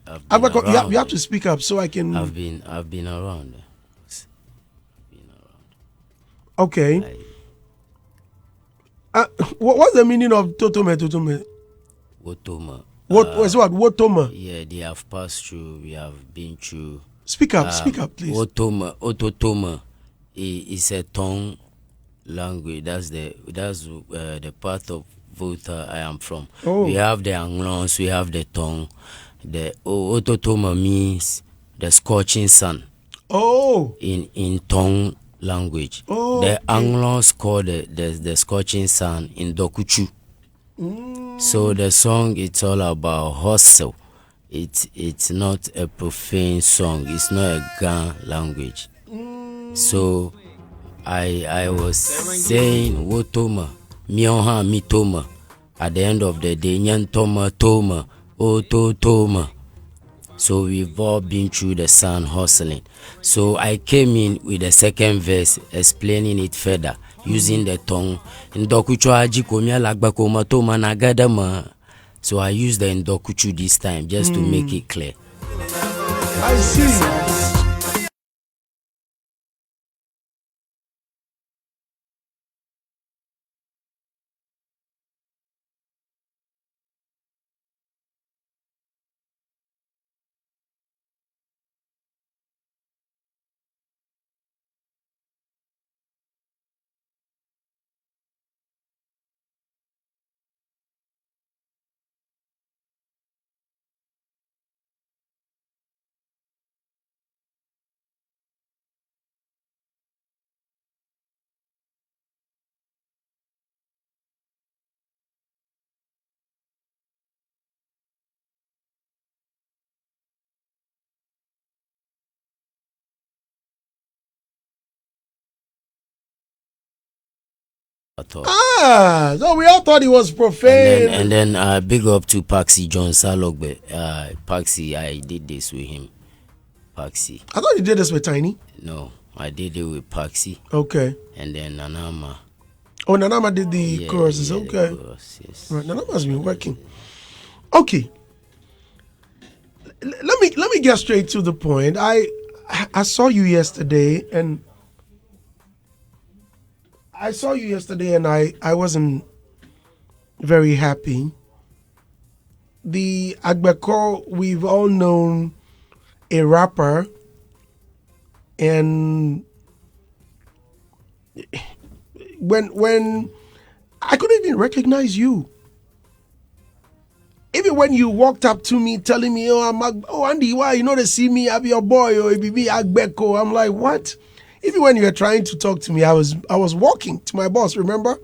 Agbeko, around. you have to speak up so I can. I've been around. Okay. Like, What's the meaning of Totome? Wotoma. What Wotoma? Yeah, they have passed through. We have been through. Speak up, please. Ototoma is a tongue language. That's the part of Volta I am from. Oh. We have the Anglons, we have the tongue. The Ototoma means the scorching sun. Oh. In tongue language. Oh. The Anglons call the scorching sun in Dokuchu. So the song, it's all about hustle. It's not a profane song. It's not a Ghan language. So I was saying Wotoma, Mionha Mitoma. At the end of the day, Nyantoma Toma, Oto Toma. So we've all been through the sun hustling. So I came in with the second verse, explaining it further, using the tongue. Ndokuchu ajikomia Agbeko matoma nagadama. So I used the Ndokuchu this time just to make it clear. I see. So we all thought he was profane. And then big up to Paxi John Salogbe. Paxi, I did this with him. Paxi. I thought you did this with Tiny. No, I did it with Paxi. Okay. And then Nanama. Oh, Nanama did the choruses. Okay. The chorus, yes. Right, Nanama's been working. Okay. Let me get straight to the point. I saw you yesterday and I wasn't very happy. The Agbeko, we've all known a rapper, and when I couldn't even recognize you. Even when you walked up to me telling me, Andy, why you know they see me, I be your boy, or it be me, Agbeko. I'm like, what? Even when you were trying to talk to me, I was walking to my boss. Remember,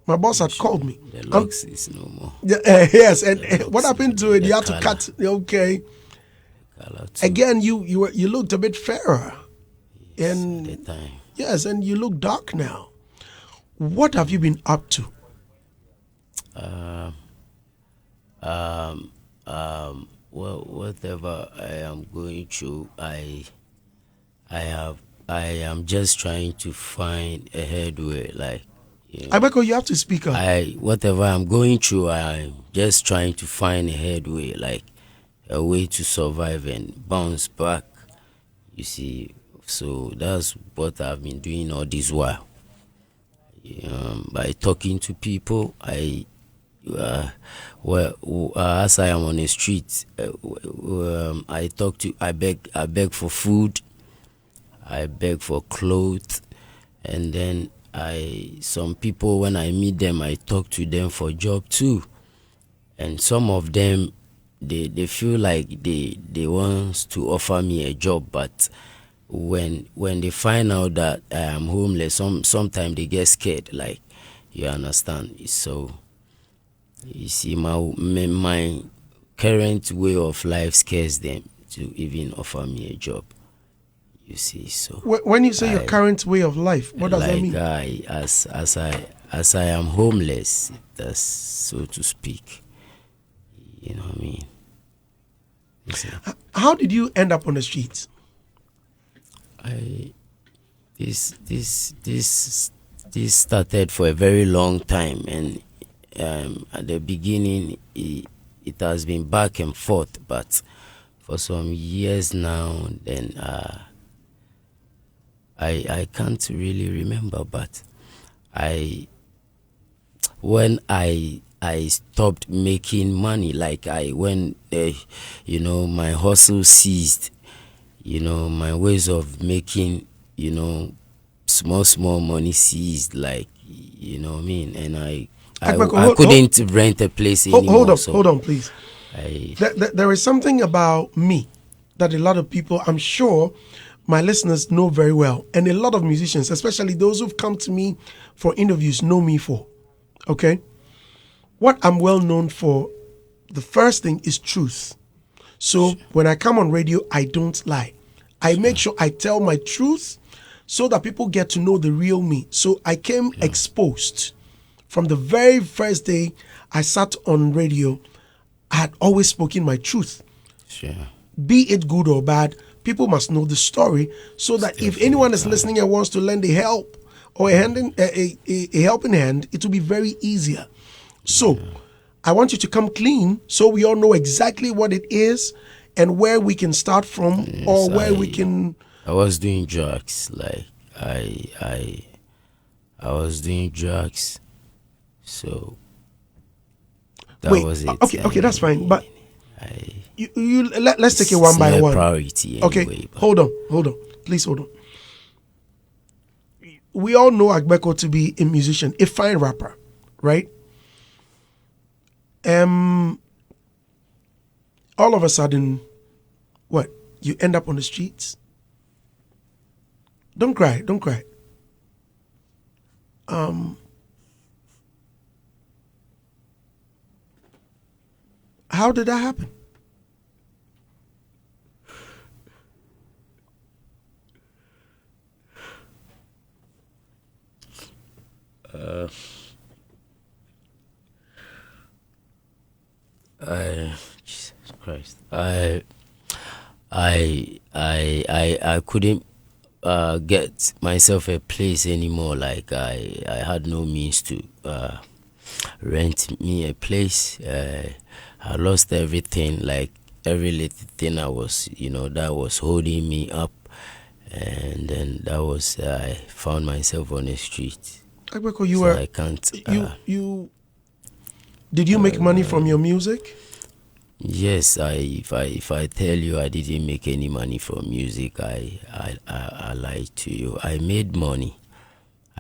my boss had called me. The locks is no more. Yes, and what happened to it? You had to cut. Okay. Again, you looked a bit fairer, and at the time. Yes, and you look dark now. What have you been up to? Well, whatever I am going through, I am just trying to find a headway, like. Agbeko, you have to speak up. Whatever I'm going through, I'm just trying to find a headway, like a way to survive and bounce back. You see, so that's what I've been doing all this while. By talking to people, as I am on the street, I beg for food, I beg for clothes, and then some people, when I meet them, I talk to them for job too. And some of them, they feel like they want to offer me a job, but when they find out that I am homeless, sometimes they get scared, like, you understand. So you see, my current way of life scares them to even offer me a job. You see, so when you say your current way of life, what does that mean? As I am homeless, that's so to speak. You know what I mean? How did you end up on the streets? This started for a very long time, and at the beginning it has been back and forth, but for some years now. Then I can't really remember, but I when I stopped making money, like when my hustle ceased, my ways of making small money ceased, like what I mean, and Agbeko, I couldn't rent a place anymore. Hold on, please. I There is something about me that a lot of people, I'm sure my listeners know very well, and a lot of musicians, especially those who've come to me for interviews, know me for. Okay? What I'm well known for, the first thing is truth. So when I come on radio, I don't lie. I make sure I tell my truth so that people get to know the real me. So I came exposed. From the very first day I sat on radio, I had always spoken my truth. sure. Be it good or bad, people must know the story so that if anyone is listening and wants to lend a help or a helping hand, it will be very easier. So I want you to come clean so we all know exactly what it is and where we can start from, or where we can. I was doing drugs, like I was doing drugs, so that was it. Okay, that's fine. But I let's take it one by it's not one. a priority anyway. Okay, but hold on, please hold on. We all know Agbeko to be a musician, a fine rapper, right? All of a sudden, what? You end up on the streets? Don't cry. How did that happen? Jesus Christ, I couldn't get myself a place anymore. Like I had no means to rent me a place. I lost everything, like every little thing I was, that was holding me up, and then that was I found myself on the street. Agbeko, you So were I can't. you did you make money from your music? Yes, if I tell you I didn't make any money from music, I lied to you. I made money,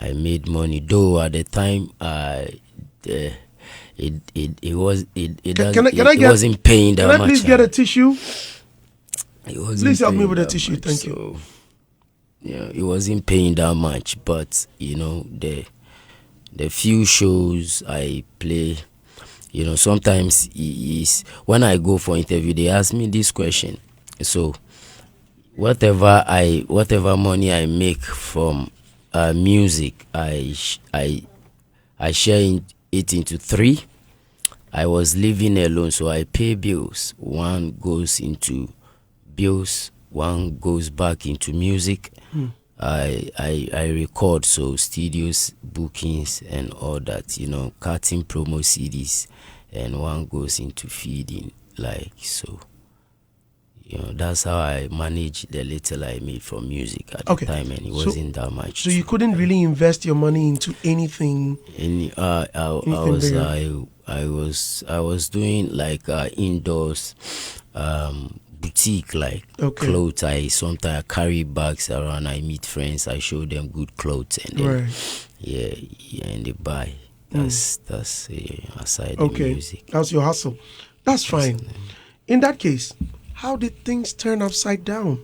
though at the time it wasn't paying that Can I much. please get a tissue? It wasn't Please help me paying with a that tissue, much, thank you. so, yeah, it wasn't paying that much, but the few shows I play, sometimes is when I go for interview, they ask me this question. So whatever money I make from music, I share it into three. I was living alone, so I pay bills. One goes into bills, one goes back into music. I record, so studios, bookings and all that, cutting promo CDs, and one goes into feeding, like, so that's how I manage the little I made from music at the time, and it wasn't that much. So you couldn't really invest your money into anything. I was doing like indoors boutique, like clothes. I sometimes carry bags around. I meet friends. I show them good clothes, and then and they buy. That's aside the music. That's your hustle. That's fine. In that case, how did things turn upside down?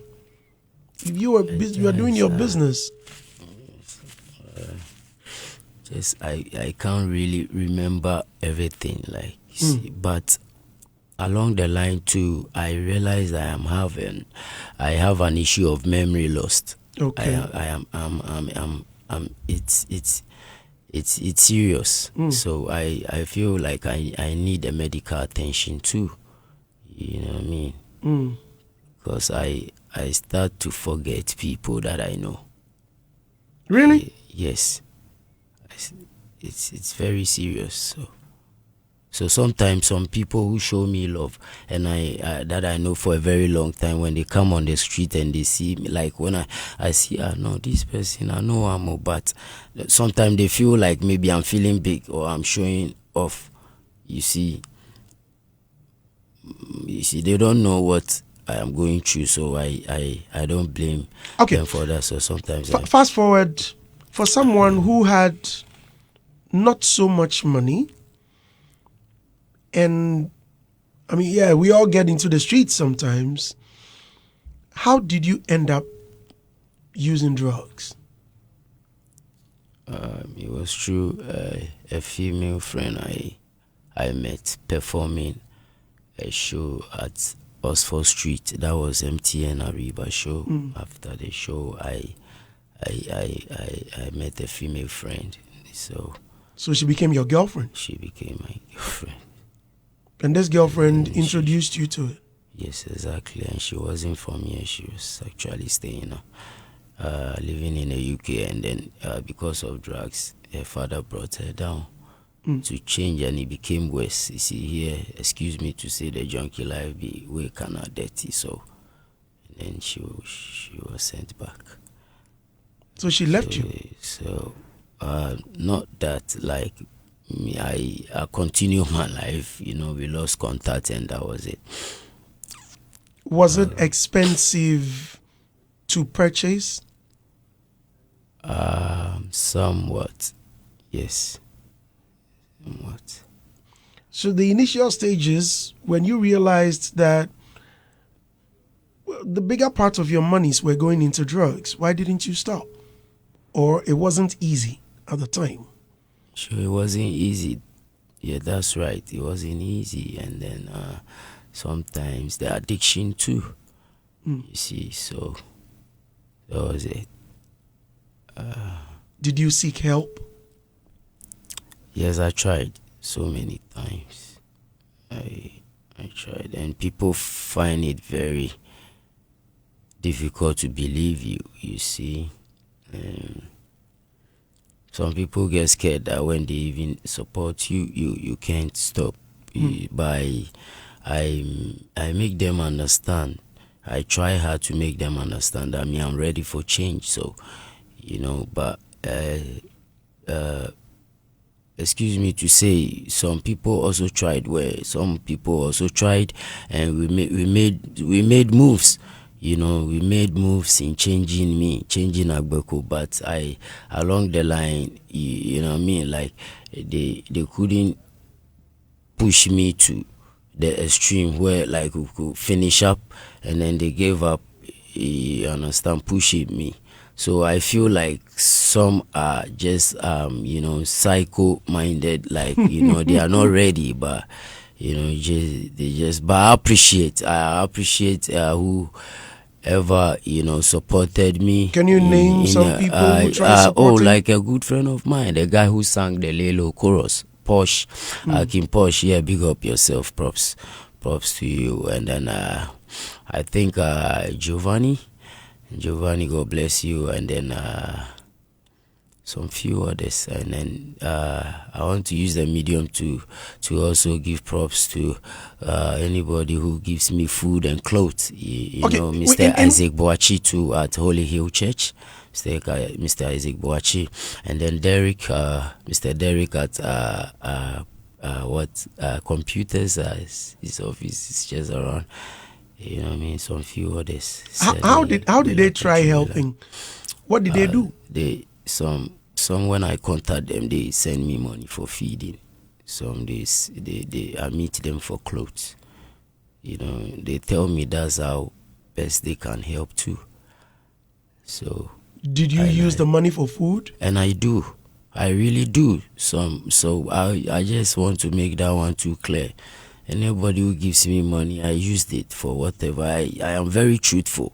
If you were you are doing your business. I can't really remember everything, like, but along the line too, I realized I have an issue of memory loss. Okay. It's serious. So I feel like I need a medical attention too. You know what I mean? Because I start to forget people that I know. Really? Yes. It's very serious. So So sometimes some people who show me love, and I that I know for a very long time, when they come on the street and they see me, like when I see, no, this person, I know I'm, but sometimes they feel like maybe I'm feeling big or I'm showing off. You see, they don't know what I am going through, so I don't blame them for that. So sometimes fast forward, for someone who had not so much money, and I mean, yeah, we all get into the streets sometimes. How did you end up using drugs? It was through a female friend I met performing a show at Oxford Street. That was MTN Ariba show. After the show, I met a female friend. So she became your girlfriend? She became my girlfriend. And this girlfriend introduced you to it? Yes, exactly. And she wasn't from here. She was actually staying, living in the UK. And then because of drugs, her father brought her down to change, and it became worse. You see here, excuse me to say, the junkie life be way kind of dirty. So and then she was sent back. So she left you? So not that, like, me, I continue my life, we lost contact and that was it. Was it expensive to purchase? Somewhat, yes. Somewhat. So the initial stages, when you realized that the bigger part of your monies were going into drugs, why didn't you stop? Or it wasn't easy at the time? Sure, it wasn't easy. Yeah, that's right. It wasn't easy. And then sometimes the addiction too. You see, so that was it. Did you seek help? Yes, I tried so many times. I tried, and people find it very difficult to believe you. You see. Some people get scared that when they even support you, you can't stop. By I make them understand. I try hard to make them understand that I'm ready for change. So, but excuse me to say, some people also tried. And we made moves. We made moves in changing Agbeko, but along the line, like they couldn't push me to the extreme where like we could finish up, and then they gave up, pushing me. So I feel like some are just psycho-minded, like they are not ready, but but I appreciate whoever supported me. Can you name some people who tried supporting? Like a good friend of mine, the guy who sang the Lelo chorus, Posh, King Posh. Yeah, big up yourself, props to you. And then I think Giovanni, God bless you. And then some few others. And then I want to use the medium to also give props to anybody who gives me food and clothes. Mr. Isaac Boachi too at Holy Hill Church. Mr. Isaac Boachi, and then Derek, Mr. Derek at computers. His office is just around. Some few others. How did they try helping? What did they do? Some when I contact them, they send me money for feeding. Some days I meet them for clothes. They tell me that's how best they can help too. So did you use the money for food? And I do. I really do. So I just want to make that one too clear. Anybody who gives me money, I used it for whatever. I am very truthful,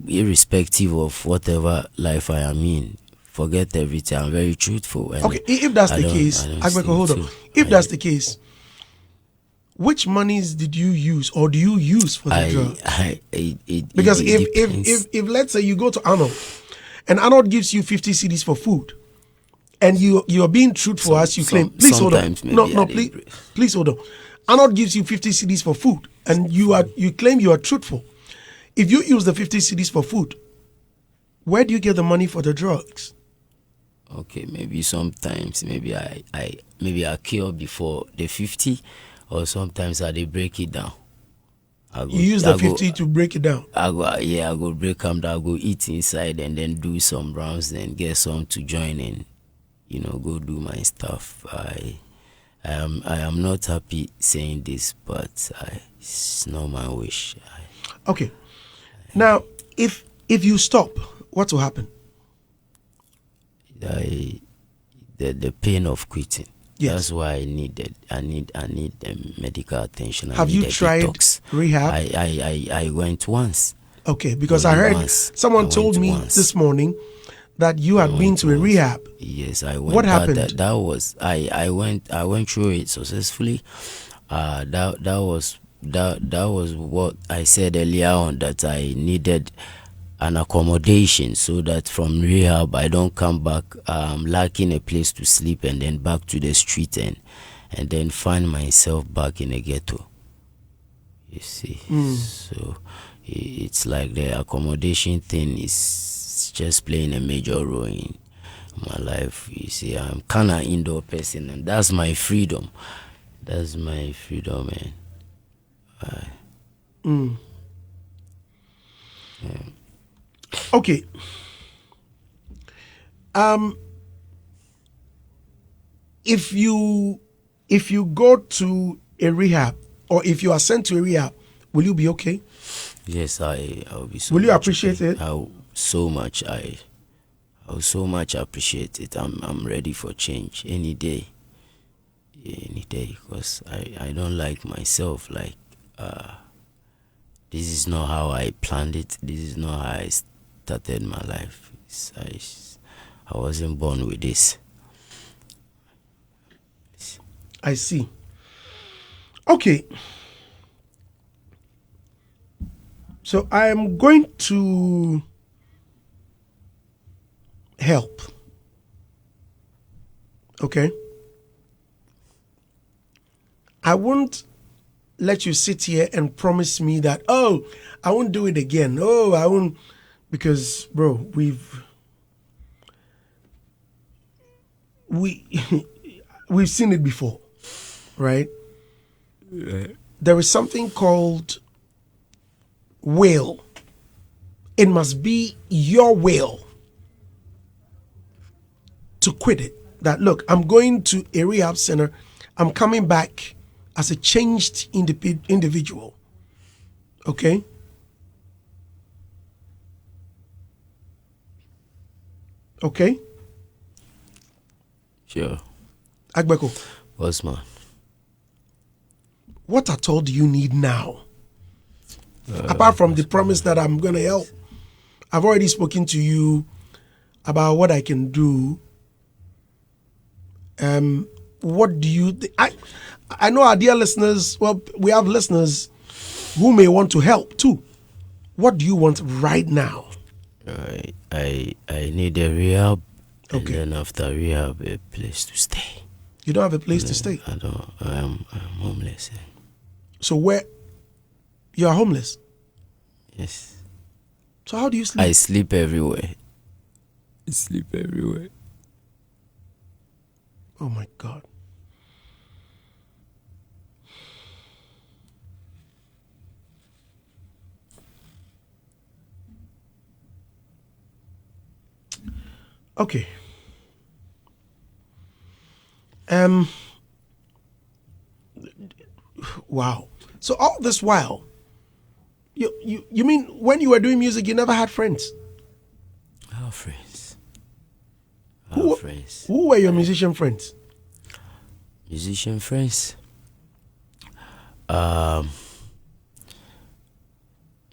irrespective of whatever life I am in. Forget everything. I'm very truthful. And okay, if that's the case, Agbeko, hold on. If that's the case, which monies did you use, or do you use for the drug? Because if let's say you go to Arnold, and Arnold gives you 50 cedis for food, And you are being truthful as you claim. Please hold on. No, please hold on. Arnold gives you 50 CDs for food, and you claim you are truthful. If you use the 50 CDs for food, where do you get the money for the drugs? Okay, maybe sometimes maybe I kill before the 50, or sometimes I dey break it down. You use the 50 to break it down. I go break them down. I go eat inside and then do some rounds, then get some to join in. Go do my stuff. I am not happy saying this, but it's not my wish. Okay. Now, if you stop, what will happen? The pain of quitting. Yes. That's why I need medical attention. Have you tried detox. rehab? I went once. Okay, because I heard someone told me this morning that you had been to a rehab. Yes, I went. What happened? That was I went through it successfully. That was what I said earlier on, that I needed an accommodation, so that from rehab I don't come back lacking a place to sleep, and then back to the street and then find myself back in a ghetto. You see, so it's like the accommodation thing is just playing a major role in my life. You see, I'm kind of indoor person, and that's my freedom. That's my freedom, man. Okay. If you go to a rehab, or if you are sent to a rehab, will you be okay? Yes, I'll be so. Will you appreciate it? I'll so much appreciate it. I'm ready for change any day, because I don't like myself. Like, this is not how I planned it. This is not how I started my life. I wasn't born with this. I see. Okay. So I am going to help. Okay. I won't let you sit here and promise me that, oh, I won't do it again. Oh, I won't, because, bro, we've seen it before, right? There is something called will. It must be your will to quit it. That, look, I'm going to a rehab center. I'm coming back as a changed individual. Okay? Okay? Sure. Agbeko. What's man? What at all do you need now? Apart from the promise that I'm going to help. I've already spoken to you about what I can do. What do you I know our dear listeners, well, we have listeners who may want to help too. What do you want right now? I need a rehab. Okay. And then after rehab, a place to stay. You don't have a place to stay? I don't. I'm homeless. So where? You are homeless? Yes. So how do you sleep? I sleep everywhere. I sleep everywhere. Oh my God. Okay. Wow. So all this while, you mean when you were doing music, you never had friends? I have friends. Who were your musician friends? Musician friends?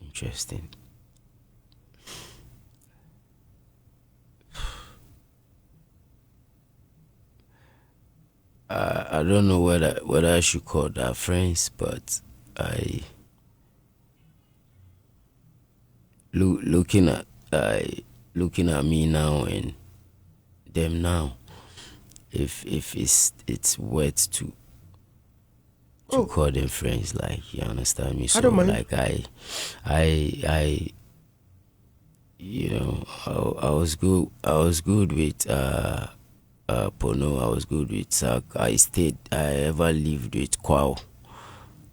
Interesting. I don't know whether I should call that friends, but looking at me now and them now, if it's worth to Oh. call them friends, like, you understand me. So don't mind. like I you know, I was good with Pono. I was good with Sak. I ever lived with Kwaw.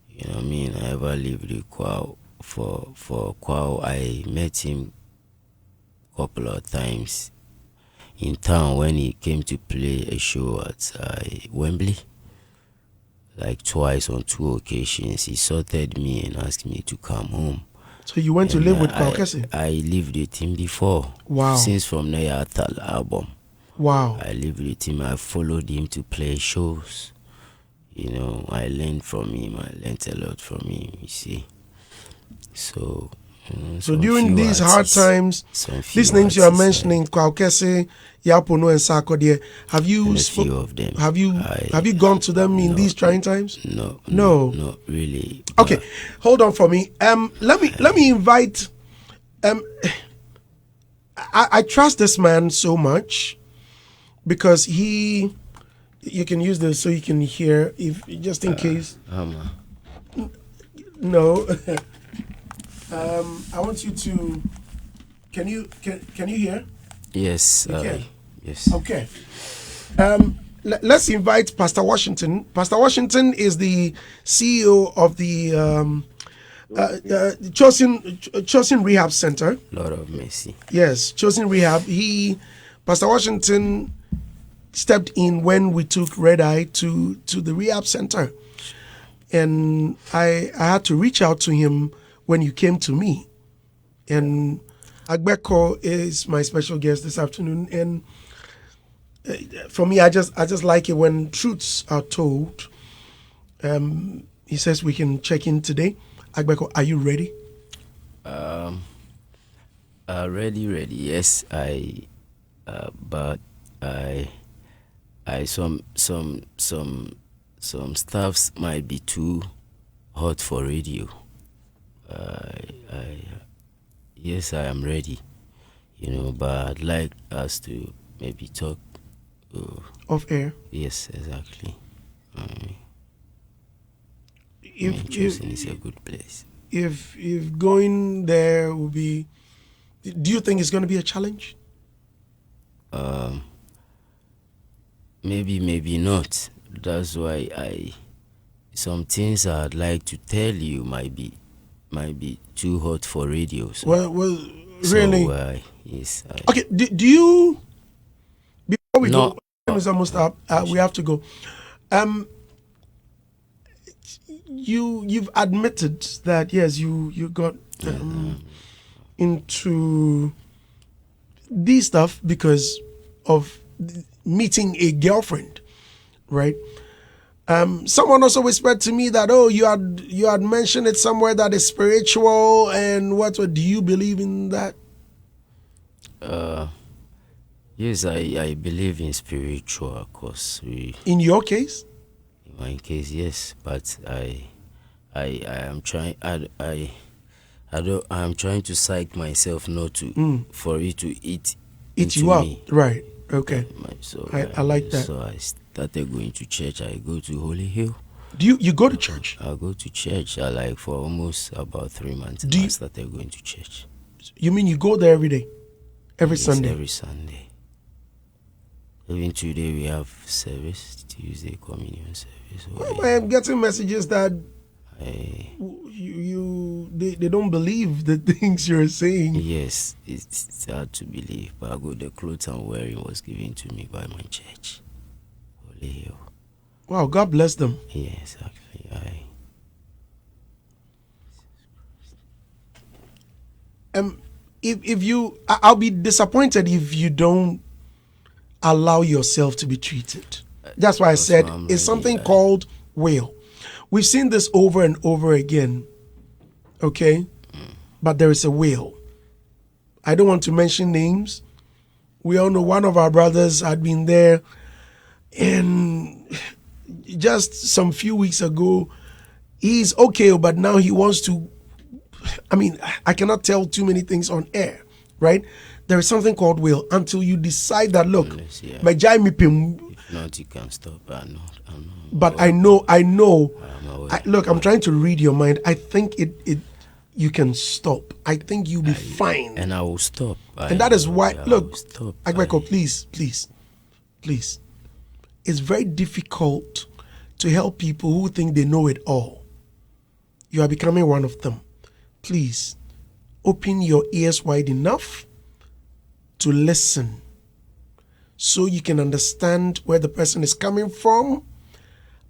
You know what I mean? I ever lived with Kwaw. For Kwaw, I met him a couple of times in town when he came to play a show at Wembley. Like twice on 2 occasions, he sorted me and asked me to come home. So you went to And, live with Kwaw? I lived with him before. Wow. Since from Nayatal album. Wow. I lived with him. I followed him to play shows. You know, I learned from him. I learned a lot from him, you see. So, so during these hard times, these names you are mentioning, Kwaw, Yapono, and Sarkodie, have you few of them? Have you gone to them in these trying times? No, not really. Okay, hold on for me. Let me invite. I trust this man so much because you can use this so you can hear, if just in case. No. I want you to. Can you hear? Yes. Okay. Yes. Okay. Let's invite Pastor Washington. Pastor Washington is the CEO of the Chosen Rehab Center. Lord of mercy. Yes, Chosen Rehab. Pastor Washington stepped in when we took Red Eye to the rehab center, and I had to reach out to him when you came to me. And Agbeko is my special guest this afternoon, and for me, I just like it when truths are told. He says we can check in today. Agbeko, are you ready? Ready. Yes, but some stuffs might be too hot for radio. Yes, I am ready. You know, but I'd like us to maybe talk Off air. Yes, exactly. Chosen is a good place. If going there will be, do you think it's going to be a challenge? Maybe not. That's why some things I'd like to tell you might be too hot for radio. So, really? So, yes. Okay. Do you? Before we No. go, time is almost up. We have to go. You've admitted that yes, you got into this stuff because of meeting a girlfriend, right? Someone also whispered to me that you had mentioned it somewhere that it's spiritual, and what do you believe in that? Yes, I believe in spiritual, of course. In your case? In my case, yes, but I am trying. I'm trying to psych myself not to for it to eat you up, me. Right? Okay. So I like that. So I started going to church. I go to Holy Hill. Do you go to church? I go to church. For almost about 3 months. I started going to church. You mean you go there every day, every Sunday? Every Sunday. Even today we have service. Tuesday communion service. I'm getting messages that they don't believe the things you're saying. Yes, it's hard to believe, but the clothes I'm wearing was given to me by my church. Holy Hill. Wow, God bless them. Yeah, exactly. If I'll be disappointed if you don't allow yourself to be treated. That's why I said it's something called will. We've seen this over and over again, okay? But there is a will. I don't want to mention names. We all know one of our brothers had been there, and just some few weeks ago, he's okay, but now he wants to. I cannot tell too many things on air, right? There is something called will until you decide that, look, Not you can stop. I'm not. But I know. aware. Look, I'm trying to read your mind. I think you can stop. I think you'll be fine. And I will stop. And that is why, look, stop. Agbeko, please. It's very difficult to help people who think they know it all. You are becoming one of them. Please, open your ears wide enough to listen so you can understand where the person is coming from,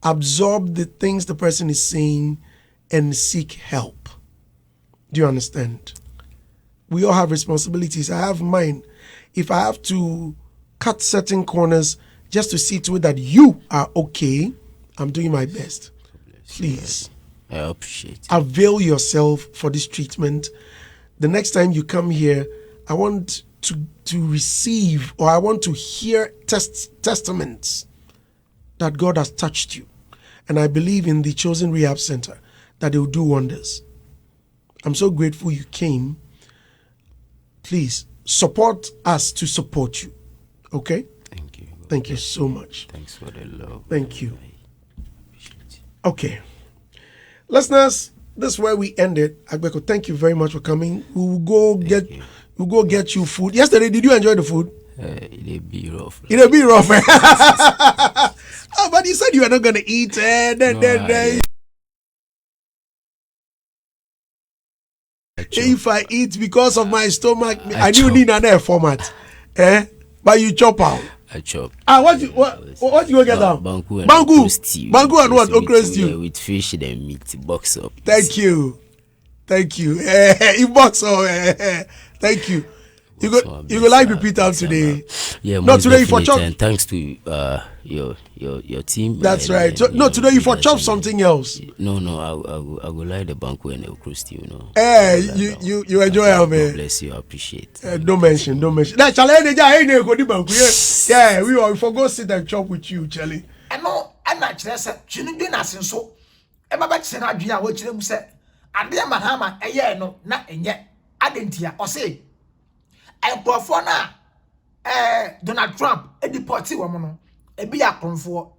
absorb the things the person is saying, and seek help. Do you understand? We all have responsibilities. I have mine. If I have to cut certain corners just to see to it that you are okay, I'm doing my best. Please. I appreciate it. Avail yourself for this treatment. The next time you come here, I want to receive, or I want to hear testaments that God has touched you. And I believe in the Chosen Rehab Center that it will do wonders. I'm so grateful you came. Please support us to support you. Okay? Thank you. Thank you so much. Thanks for the love. Thank you. I appreciate it. Okay. Listeners, this is where we end it. Agbeko, thank you very much for coming. We'll go get you food. Yesterday, did you enjoy the food? It'll be rough. It'll be rough. Oh, but you said you were not going to eat. If I eat because of my stomach, I do need another format. But you chop out. I chop. What you go get now? Bangu and what? Okra stew. With fish and meat. Box up. Thank you. You box up. Thank you. You go like repeat out today. Yeah, not today for chop. And thanks to your team. That's right. So, no, today you for chop something else. No, I will like the banku and the crust, you know. You enjoy it, man. Bless you, I appreciate. Don't mention. That challenge, yeah, we forgot sit and chop with you, Charlie. I know, I'm not just a chinudina so. I'm about to send out Gia, what you say. And dear Mahama, a year no, not and yet. I didn't hear or say. I perform Donald Trump, a deportee woman, a be a confor.